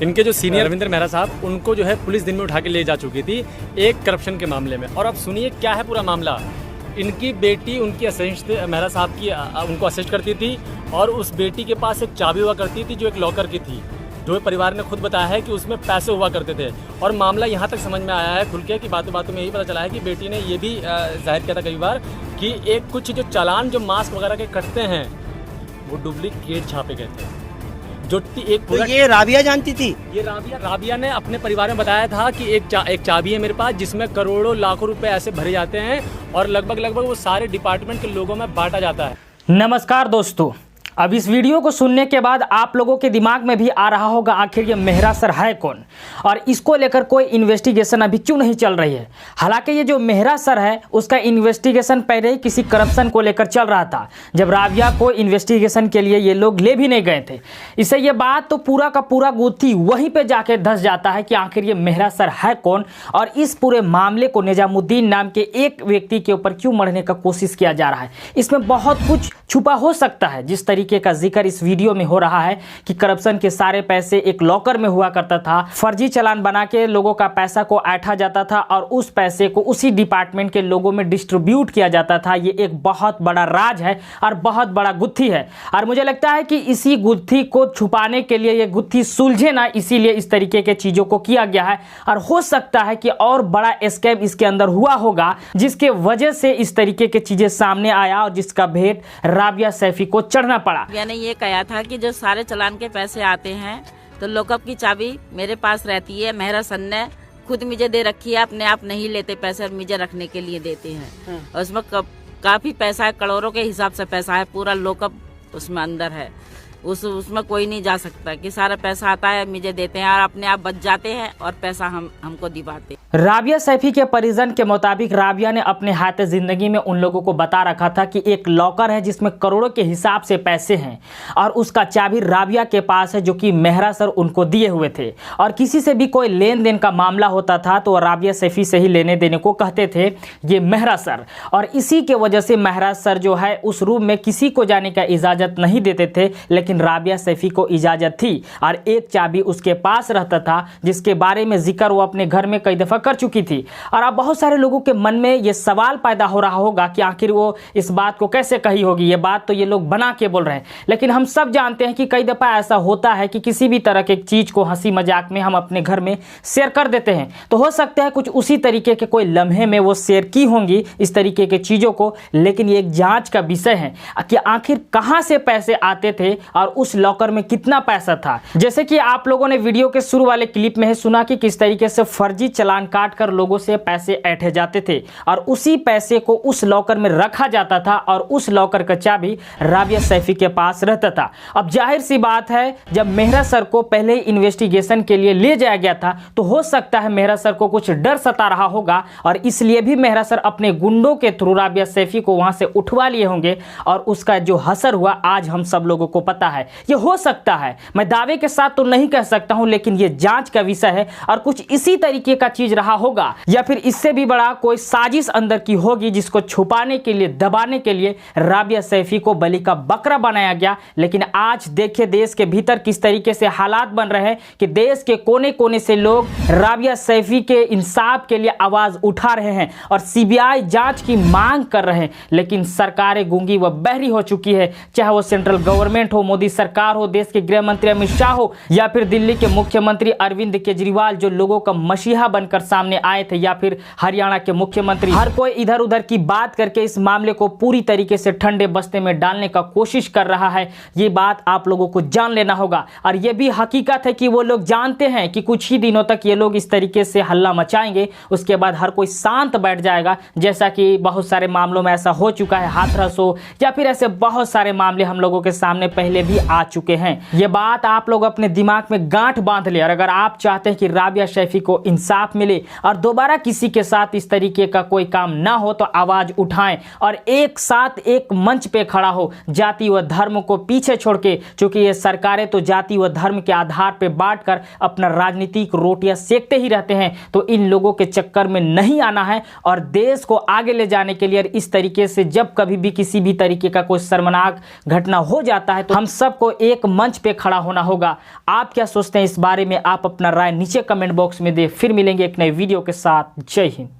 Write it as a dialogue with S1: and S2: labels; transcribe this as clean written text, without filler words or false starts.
S1: इनके जो सीनियर रविंद्र मेहरा साहब, उनको जो है पुलिस दिन में उठा के ले जा चुकी थी एक करप्शन के मामले में। और अब सुनिए क्या है पूरा मामला। इनकी बेटी उनकी असिस्टेंट मेहरा साहब की उनको असिस्ट करती थी और उस बेटी के पास एक चाबी हुआ करती थी जो एक लॉकर की थी, जो परिवार ने खुद बताया है कि उसमें पैसे हुआ करते थे। और मामला यहाँ तक समझ में आया है खुल के कि बातों बातों में यही पता चला है कि बेटी ने ये भी जाहिर किया था कई बार कि एक कुछ जो चालान जो मास्क वगैरह के कटते हैं वो डुप्लीकेट छापे गए थे। जो एक
S2: तो ये राबिया जानती थी?
S1: ये राबिया ने अपने परिवार में बताया था कि एक चाबी है मेरे पास जिसमें करोड़ों लाखों रुपए ऐसे भरे जाते हैं और लगभग वो सारे डिपार्टमेंट के लोगों में बांटा जाता है।
S3: नमस्कार दोस्तों, अब इस वीडियो को सुनने के बाद आप लोगों के दिमाग में भी आ रहा होगा आखिर ये मेहरा सर है कौन और इसको लेकर कोई इन्वेस्टिगेशन अभी क्यों नहीं चल रही है। हालांकि ये जो मेहरा सर है उसका इन्वेस्टिगेशन पहले ही किसी करप्शन को लेकर चल रहा था, जब राबिया को इन्वेस्टिगेशन के लिए ये लोग ले भी नहीं गए थे। इससे ये बात तो पूरा का पूरा गुत्थी वहीं पर जाके धंस जाता है कि आखिर ये मेहरा सर है कौन और इस पूरे मामले को निजामुद्दीन नाम के एक व्यक्ति के ऊपर क्यों मढ़ने का कोशिश किया जा रहा है। इसमें बहुत कुछ छुपा हो सकता है। जिस तरीके का जिक्र इस वीडियो में हो रहा है कि करप्शन के सारे पैसे एक लॉकर में हुआ करता था, फर्जी चालान बना के लोगों का पैसा को ऐंठा जाता था और उस पैसे को उसी डिपार्टमेंट के लोगों में डिस्ट्रीब्यूट किया जाता था। ये एक बहुत बड़ा राज है और बहुत बड़ा गुत्थी है और मुझे लगता है कि इसी गुत्थी को छुपाने के लिए ये गुत्थी सुलझे ना, इसीलिए इस तरीके के चीजों को किया गया है। और हो सकता है कि और बड़ा स्कैम इसके अंदर हुआ होगा जिसके वजह से इस तरीके के चीजें सामने आया और जिसका भेद राबिया सैफी को चढ़ना पड़ा।
S4: मैंने ये कहा था कि जो सारे चालान के पैसे आते हैं तो लॉकअप की चाबी मेरे पास रहती है। मेहरा सन ने खुद मुझे दे रखी है, अपने आप नहीं लेते पैसे और मुझे रखने के लिए देते हैं। और उसमें काफी पैसा है, करोड़ों के हिसाब से पैसा है, पूरा लॉकअप उसमें अंदर है। उसमें कोई नहीं जा सकता कि सारा पैसा आता है मुझे देते हैं और अपने आप बच जाते हैं और पैसा हमको दिवाते।
S3: राबिया सैफी के परिजन के मुताबिक राबिया ने अपने हाथ जिंदगी में उन लोगों को बता रखा था कि एक लॉकर है जिसमें करोड़ों के हिसाब से पैसे हैं और उसका चाबी राबिया के पास है, जो कि मेहरा सर उनको दिए हुए थे। और किसी से भी कोई लेन देन का मामला होता था तो राबिया सैफी से ही लेने देने को कहते थे ये मेहरा सर। और इसी के वजह से मेहरा सर जो है उस रूम में किसी को जाने का इजाजत नहीं देते थे, लेकिन राबिया सैफी को इजाजत थी और एक चाबी उसके पास रहता था जिसके बारे में जिक्र वो अपने घर में कई दफा कर चुकी थी। और अब बहुत सारे लोगों के मन में ये सवाल पैदा हो रहा होगा कि आखिर वो इस बात को कैसे कही होगी। ये बात तो ये लोग बना के बोल रहे हैं, लेकिन हम सब जानते हैं कि कई दफा ऐसा होता है कि किसी भी तरह के चीज को हंसी मजाक में हम अपने घर में शेयर कर देते हैं। तो हो सकता है कुछ उसी तरीके के कोई लम्हे में वो शेयर की होंगी इस तरीके के चीजों को, लेकिन ये एक जांच का विषय है कि आखिर कहां से पैसे आते थे और उस लॉकर में कितना पैसा था। जैसे कि आप लोगों ने वीडियो के शुरू वाले क्लिप में सुना कि किस तरीके से फर्जी चालान काट कर लोगों से पैसे ऐंठे जाते थे और उसी पैसे को उस लॉकर में रखा जाता था और उस लॉकर का चाबी राबिया सैफी के पास रहता था। अब जाहिर सी बात है, जब मेहरा सर को पहले इन्वेस्टिगेशन के लिए ले जाया गया था तो हो सकता है मेहरा सर को कुछ डर सता रहा होगा और इसलिए भी मेहरा सर अपने गुंडों के थ्रू राबिया सैफी को वहां से उठवा लिए होंगे और उसका जो असर हुआ आज हम सब लोगों को पता है। ये हो सकता है, मैं दावे के साथ तो नहीं कह सकता हूं, लेकिन ये जांच का विषय है और कुछ इसी तरीके का चीज रहा होगा या फिर इससे भी बड़ा कोई साजिश अंदर की होगी जिसको छुपाने के लिए, दबाने के लिए राबिया सैफी को बलि का बकरा बनाया गया। लेकिन आज देखिए देश के भीतर किस तरीके से हालात बन रहे हैं कि देश के कोने कोने से लोग राबिया सैफी के इंसाफ के लिए आवाज उठा रहे हैं और सीबीआई जांच की मांग कर रहे हैं, लेकिन सरकारें गूंगी व बहरी हो चुकी है। चाहे वो सेंट्रल गवर्नमेंट हो, मोदी सरकार हो, देश के गृह मंत्री अमित शाह हो या फिर दिल्ली के मुख्यमंत्री अरविंद केजरीवाल जो लोगों का मसीहा बनकर सामने आए थे, या फिर हरियाणा के मुख्यमंत्री, हर कोई इधर उधर की बात करके इस मामले को पूरी तरीके से ठंडे बस्ते में डालने का कोशिश कर रहा है। ये बात आप लोगों को जान लेना होगा और ये भी हकीकत है कि वो लोग जानते हैं कि कुछ ही दिनों तक ये लोग इस तरीके से हल्ला मचाएंगे, उसके बाद हर कोई शांत बैठ जाएगा। जैसा कि बहुत सारे मामलों में ऐसा हो चुका है, हाथरस हो या फिर ऐसे बहुत सारे मामले हम लोगों के सामने पहले भी आ चुके हैं। ये बात आप लोग अपने दिमाग में गांठ बांध ले और अगर आप चाहते हैं कि राबिया सैफी को इंसाफ मिले और दोबारा किसी के साथ इस तरीके का कोई काम ना हो तो आवाज़ उठाएं और एक साथ एक मंच पे खड़ा हो, जाति व धर्म को पीछे छोड़ के, क्योंकि ये सरकारें तो जाति व धर्म के आधार पे बांटकर अपना राजनीतिक रोटियां सेकते ही रहते हैं। तो इन लोगों के चक्कर में नहीं आना है और देश को आगे ले जाने के लिए इस तरीके से जब कभी भी किसी भी तरीके का कोई शर्मनाक घटना हो जाता है तो हम सबको एक मंच पे खड़ा होना होगा। आप क्या सोचते हैं इस बारे में? आप अपना राय नीचे कमेंट बॉक्स में दें। फिर मिलेंगे एक नए वीडियो के साथ। जय हिंद।